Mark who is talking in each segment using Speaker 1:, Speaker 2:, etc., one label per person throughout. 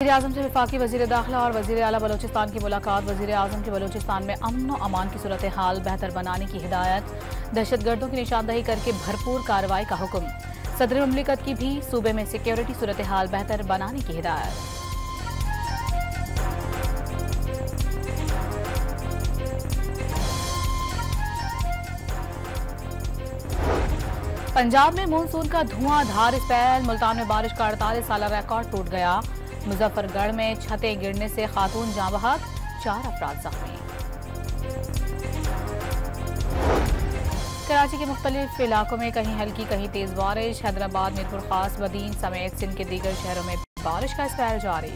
Speaker 1: वज़ीर-ए-आज़म से वफाकी वज़ीर दाखिला और वज़ीर आला बलोचिस्तान की मुलाकात। वज़ीर-ए-आज़म की बलोचिस्तान में अमन व अमान की सूरत हाल बेहतर बनाने की हिदायत। दहशतगर्दों की निशानदही करके भरपूर कार्रवाई का हुक्म। सदर मुमलिकत की भी सूबे में सिक्योरिटी सूरत हाल बेहतर बनाने की हिदायत। पंजाब में मानसून का धुआंधार स्पेल। मुल्तान में बारिश का 48 साल रिकॉर्ड टूट गया। मुजफ्फरगढ़ में छतें गिरने से खातून जाँ बहक, 4 अफराद जख्मी। कराची के मुख्तलिफ इलाकों में कहीं हल्की कहीं तेज बारिश। हैदराबाद, मीरपुर खास, बदीन समेत सिंध के दीगर शहरों में बारिश का स्पेल जारी।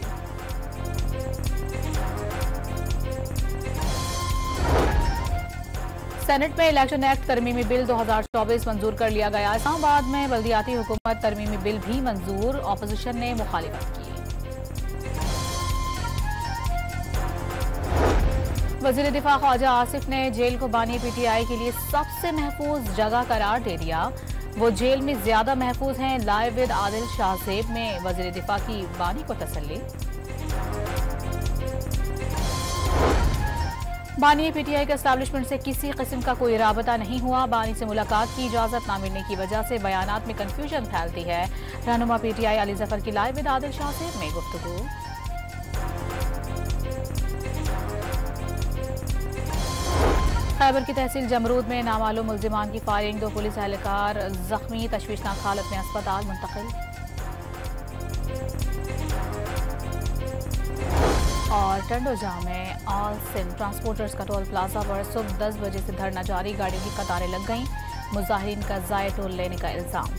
Speaker 1: सेनेट में इलेक्शन एक्ट तरमीमी बिल 2024 मंजूर कर लिया गया। इस्लामाबाद में बल्दियाती हुकूमत तरमीमी बिल भी मंजूर। ऑपोजिशन ने मुखालिफत की। वज़ीर दिफा ख्वाजा आसिफ ने जेल को बानी पीटीआई के लिए सबसे महफूज जगह करार दे दिया। वो जेल में ज्यादा महफूज हैं। लाइव विद आदिल शाहजेब में वज़ीर दिफा की बानी को तसल्ली। बानी पीटीआई के एस्टैब्लिशमेंट से किसी किस्म का कोई राबता नहीं हुआ। बानी से मुलाकात की इजाजत न मिलने की वजह से बयानात में कंफ्यूजन फैलती है। रहनुमा पीटीआई अली जफर की लाइव विद आदिल शाहजेब में गुफ्तगू। खैबर की तहसील जमरूद में नामालूम मुल्जिमान की फायरिंग। 2 पुलिस एहलकार जख्मी, तशवीशनाक हालत में अस्पताल मुंतकिल। और टंडोजा में ऑल सिंध ट्रांसपोर्टर्स का टोल प्लाजा पर सुबह 10 बजे से धरना जारी। गाड़ियों की कतारें लग गईं। मुजाहिरीन का जाये टोल लेने का इल्जाम।